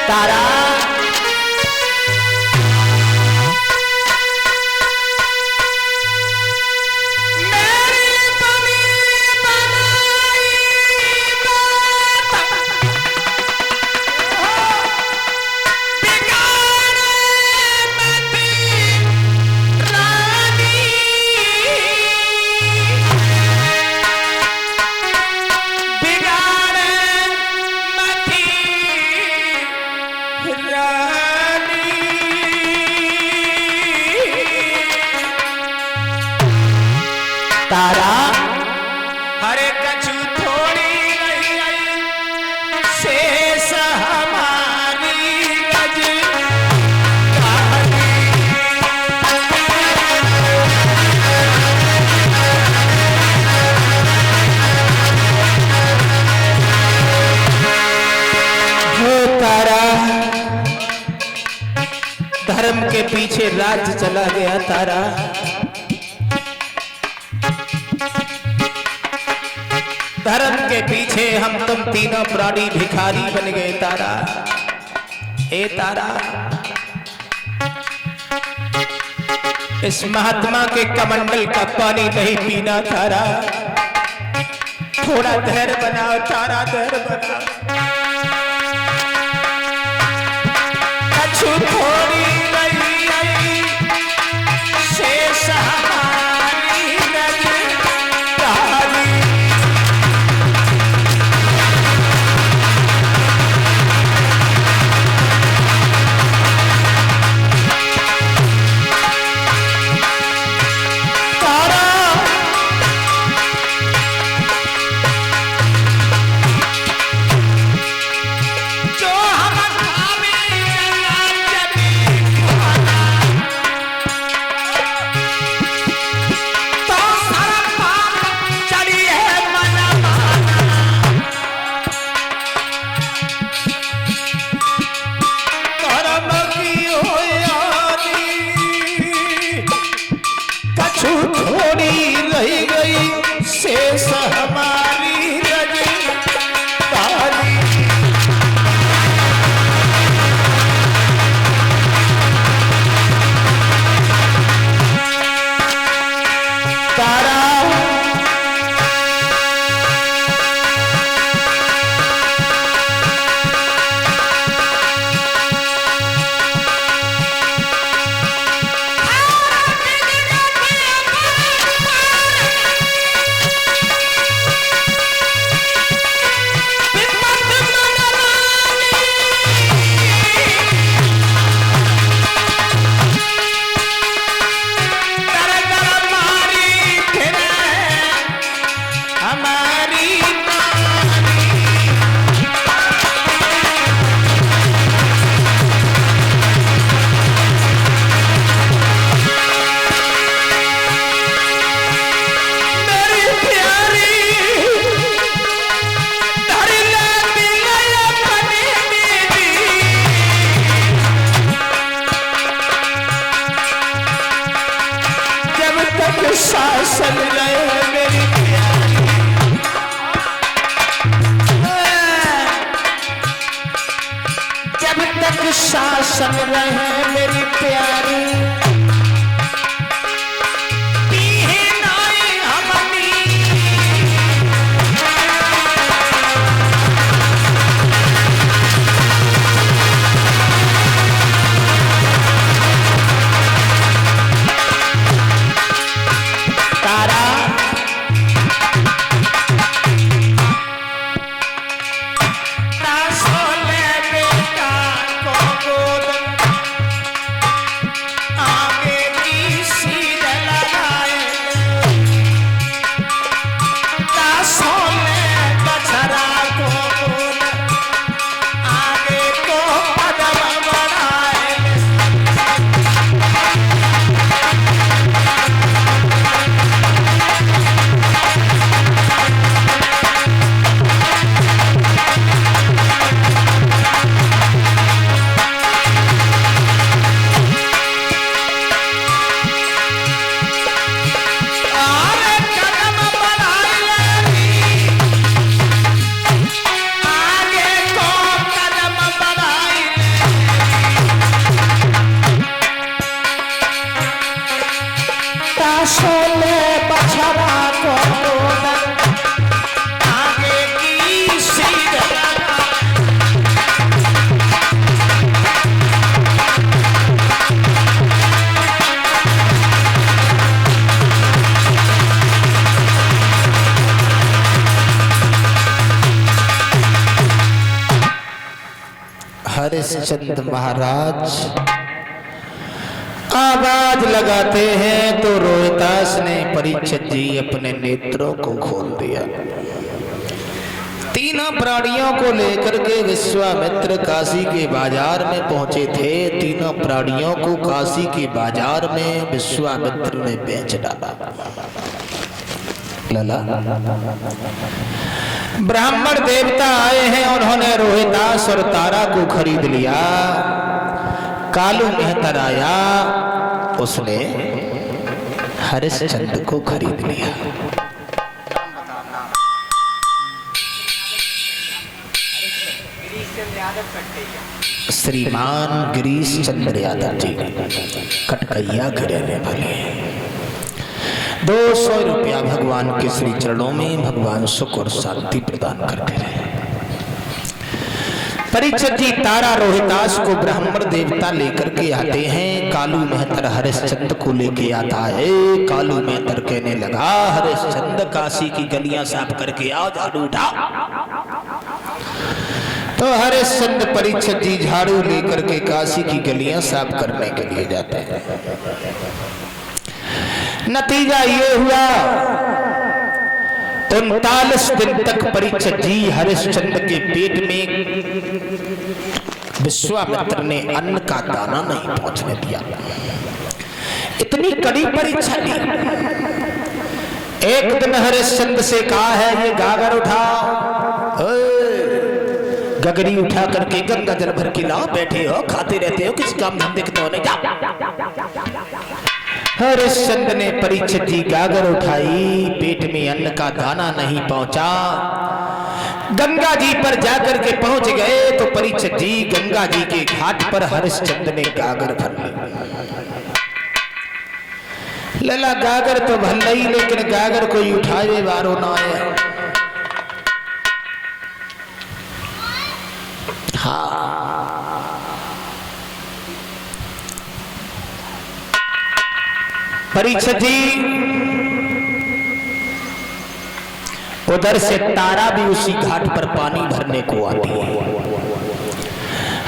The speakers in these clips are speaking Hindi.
तारा तारा हरे कछु थोड़ी रही शेष हमारी रज हो तारा धर्म के पीछे राज्य चला गया तारा धर्म के पीछे हम तुम तीनों प्राणी भिखारी बन गए तारा। हे तारा इस महात्मा के कमंडल का पानी नहीं पीना तारा। थोड़ा धैर्य बनाओ तारा, धैर्य बनाओ। कछु थोड़ी रही शेष हमारी रज तारी। शासन रहे मेरी प्यारी, जब तक शासन रहे मेरी प्यारी। हरिश्चंद्र महाराज आवाज लगाते हैं तो रोहितास ने परीक्षित जी अपने नेत्रों को खोल दिया। तीनों प्राणियों को लेकर के विश्वामित्र काशी के बाजार में पहुंचे थे। तीनों प्राणियों को काशी के बाजार में विश्वामित्र ने बेच डाला। लला ब्राह्मण देवता आए हैं, उन्होंने रोहितास और तारा को खरीद लिया। कालू मेहतर आया, उसने हरिश्चंद्र को खरीद लिया। श्रीमान गिरीश चंद्र यादव जी कटकैया के रहने वाले 200 रुपया भगवान के श्री चरणों में भगवान सुख और शांति प्रदान करते रहे। परीक्षित जी तारा रोहितास को ब्राह्मण देवता लेकर के आते हैं। कालू मेहतर हरिश्चंद्र को लेके आता है। कालू मेहतर कहने लगा, हरिश्चंद्र काशी की गलियां साफ करके आओ, झाड़ू उठाओ। तो हरिश्चंद्र परीक्षित जी झाड़ू लेकर के काशी की गलियां साफ करने के लिए जाते हैं। नतीजा ये हुआ 39 दिन तक परीक्षित जी हरिश्चंद्र के पेट में विश्वामित्र ने अन्न का दाना नहीं पहुंचने दिया। इतनी कड़ी परीक्षा ली। एक दिन हरिश्चंद्र से कहा है, ये गागर उठाओ। गगरी उठा करके गंगा जल भर के लाओ, बैठे हो खाते रहते हो, किसी काम धंधे के तो नहीं। जाओ। हरिश्चंद्र ने परीक्षित जी गागर उठाई, पेट में अन्न का दाना नहीं पहुंचा। गंगा जी पर जाकर के पहुंच गए तो परीक्षित जी गंगा जी के घाट पर हरिश्चंद्र ने गागर भर ली। लला गागर तो भर ही, लेकिन गागर कोई उठावे वारो ना है। परीक्षित जी उधर से तारा भी उसी घाट पर पानी भरने को आती है।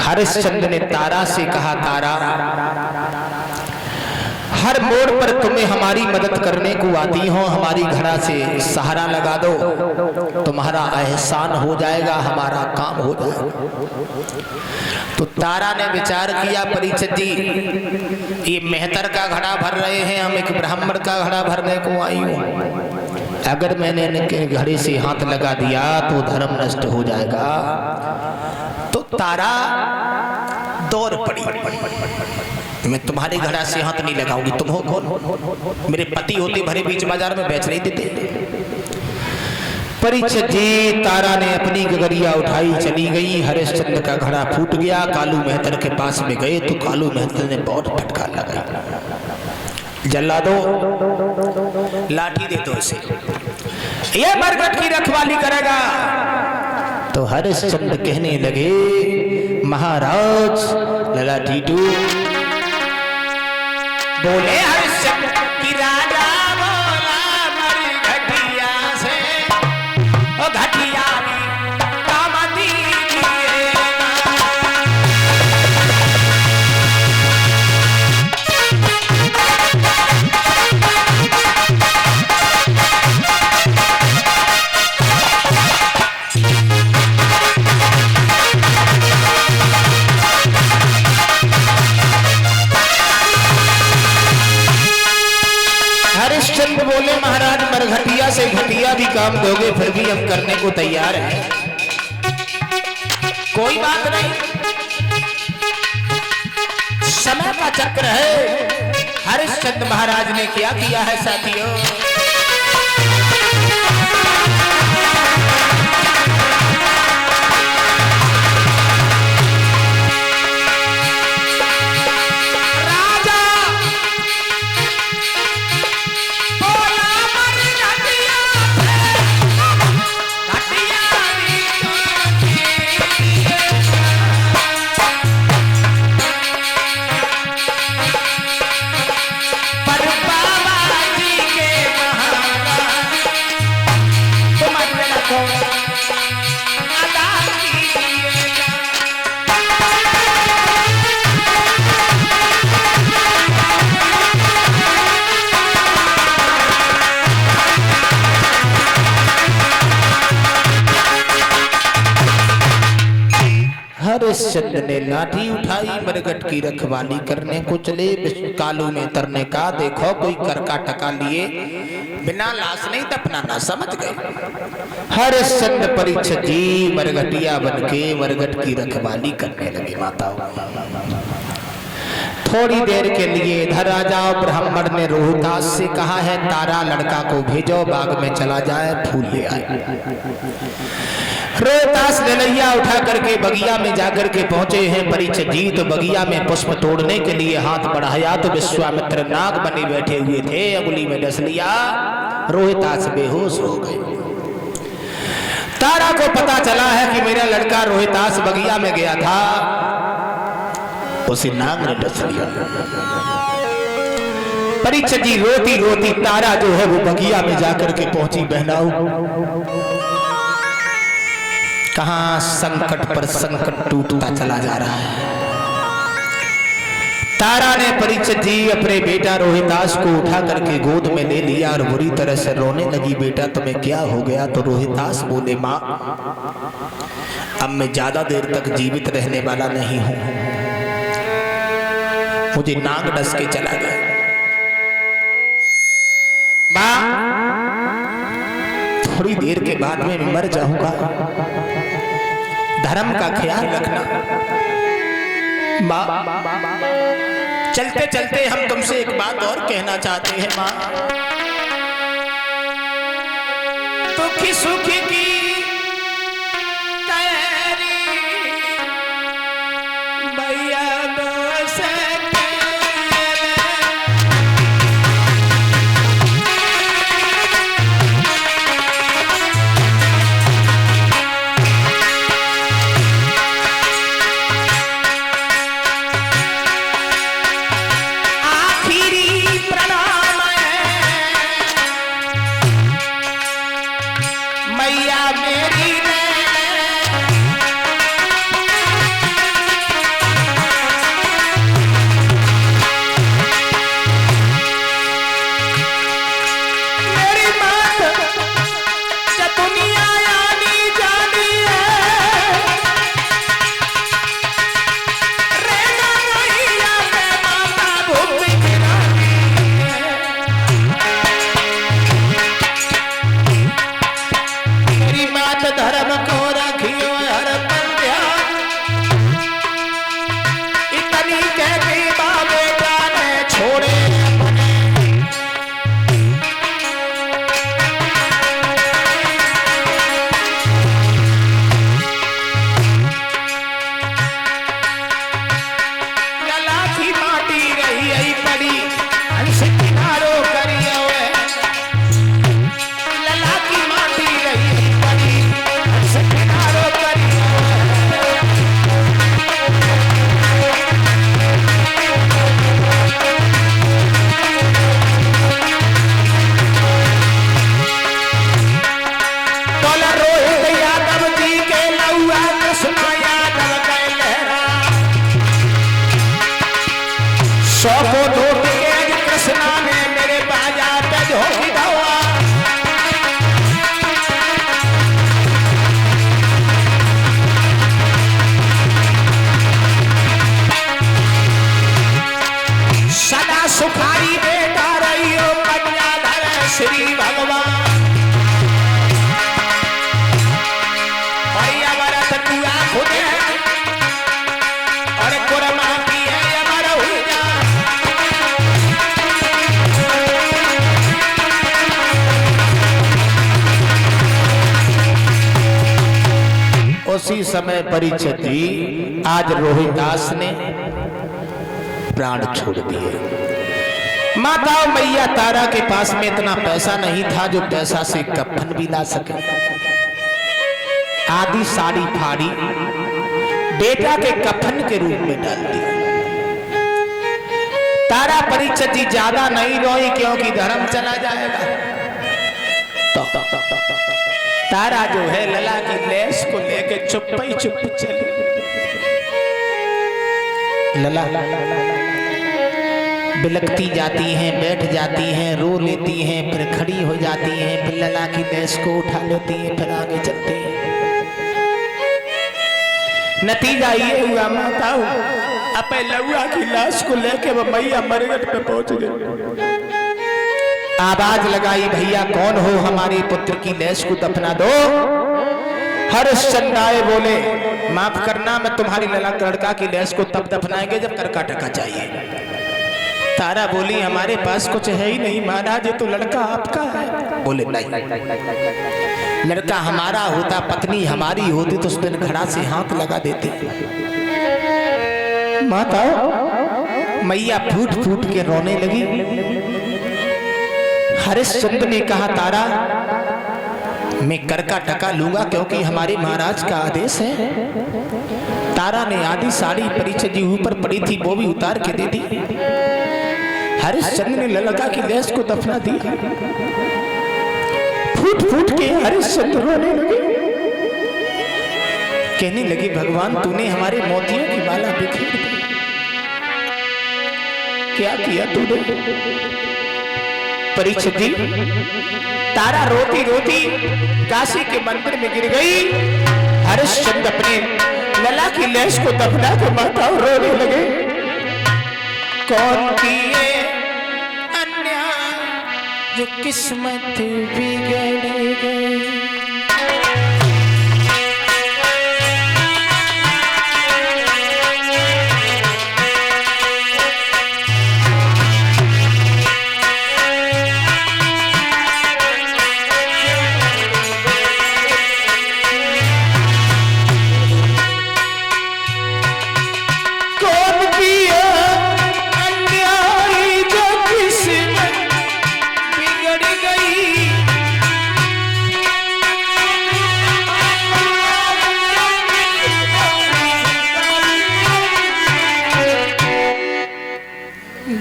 हरिश्चंद्र ने तारा से कहा, तारा हर मोड़ पर तुम्हें हमारी मदद करने को आती हो, हमारी घड़ा से सहारा लगा दो, तुम्हारा एहसान हो जाएगा, हमारा काम हो जाएगा। तो तारा ने विचार किया, परीक्षित जी ये मेहतर का घड़ा भर रहे हैं, हम एक ब्राह्मण का घड़ा भरने को आई हूं। अगर मैंने इनके घड़े से हाथ लगा दिया तो धर्म नष्ट हो जाएगा। तो तारा दौड़ पड़ी, मैं तुम्हारे घड़ा से हाथ नहीं लगाऊंगी। तुम हो कौन? मेरे पति होते भरे बीच बाजार में बेच नहीं देते। परीक्षित जी तारा ने अपनी गगरिया उठाई, चली गई। हरिश्चंद्र का घड़ा फूट गया। कालू मेहतर के पास में गए तो कालू मेहतर ने बहुत फटकार लगाई। जला दो, लाठी दे दो इसे, ये मरघट की रखवाली करेगा। तो हरिश्चंद्र कहने लगे, महाराज लला टीटू बोले, हरिश्चंद्र की राजा बोला मरघटिया से, ओ घटिया काम हरिश्चंद्र बोले, महाराज मरघटिया से घटिया भी काम दोगे फिर भी हम करने को तैयार हैं। कोई बात नहीं, समय का चक्र है। हरिश्चंद्र महाराज ने क्या किया है साथियों? पर बाबा जी के हरिश्चंद्र ने लाठी उठाई, मरघट की रखवाली करने को चले। कालू में तरने का देखो कोई कर का टका लिए बिना लाश नहीं दफनाना, समझ गए। हरिश्चंद्र परीक्षित जी मरघटिया बनके मरघट की रखवाली करने लगे। माताओं थोड़ी देर के लिए इधर आ जाओ। ब्राह्मण ने रोहिदास से कहा है तारा लड़का को भेजो, बाग में चला जाए फूल ले आए। रोहिदास ललैया उठा करके बगिया में जाकर के पहुंचे हैं परीक्षित जी। तो बगिया में पुष्प तोड़ने के लिए हाथ बढ़ाया तो विश्वामित्र नाग बने बैठे हुए थे, अंगुली में डस लिया, रोहिदास बेहोश हो गए। तारा को पता चला है कि मेरा लड़का रोहिदास बगिया में गया था, उसे नाग ने डस लिया। परीक्षित जी रोती रोती तारा जो है वो बगिया में जाकर के पहुंची। बहनाओं कहां संकट पर संकट टूटता चला जा रहा है। तारा ने परीक्षित जी अपने बेटा रोहिदास को उठा करके गोद में ले लिया और बुरी तरह से रोने लगी। बेटा तुम्हें क्या हो गया? तो रोहिदास बोले मां अब मैं ज्यादा देर तक जीवित रहने वाला नहीं हूं, मुझे नाग डस के चला गया। मां थोड़ी देर के बाद में मर जाऊंगा, धर्म का ख्याल रखना। मां चलते चलते हम तुमसे एक बात और कहना चाहते हैं। मां दुखी सुखी की उसी समय परीक्षित जी आज रोहिदास ने प्राण छोड़ दिए। माता मैया तारा के पास में इतना पैसा नहीं था जो पैसा से कफन भी ला सके। आधी साड़ी फाड़ी बेटा के कफन के रूप में डाल दी। तारा परीक्षित जी ज्यादा नहीं रोई क्योंकि धर्म चला जाएगा। तारा जो है लला की लेस को लेके चुप ही चुप चली। लला बिलकती जाती हैं, बैठ जाती हैं, रो लेती हैं, फिर खड़ी हो जाती हैं, फिर लला की लेस को उठा लेती हैं, फिर आगे चलती हैं। नतीजा ये हुआ माता अपने लौआ की लाश को लेके वो मैया मरघट पे पहुंच गई। आवाज लगाई, भैया कौन हो, हमारे पुत्र की लाश को दफना दो। हरिश्चंद्र आए, बोले माफ करना, मैं तुम्हारी लड़का की लाश को तब दफनाएंगे जब करका टका चाहिए। तारा बोली हमारे पास कुछ है ही नहीं महाराज, ये तो लड़का आपका है। बोले नहीं, लड़का हमारा होता, पत्नी हमारी होती तो उस दिन घड़ा से हाथ लगा देते। माता मैया फूट फूट के रोने लगी। हरिश्चंद्र ने कहा तारा मैं करका टका लूंगा क्योंकि हमारे महाराज का आदेश है। तारा ने आधी साड़ी परीक्षा जी ऊपर पड़ी थी वो भी उतार के दे दी। हरिश्चंद्र ने लड़का की लाश को दफना दिया। फूट फूट के हरिश्चंद्र रोने लगे, कहने लगे भगवान तूने हमारे मोतियों की माला बिखेर दी, क्या किया तूने। परीक्षित जी तारा रोती रोती काशी के मंदिर में गिर गई। हरिश्चंद्र अपने लला की लाश को दफना के माता रोने लगे। कौन किए अन्याय जो किस्मत बिगड़ गई।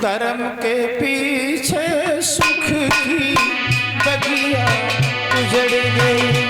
धर्म के पीछे सुख की बगिया उजड़ गई।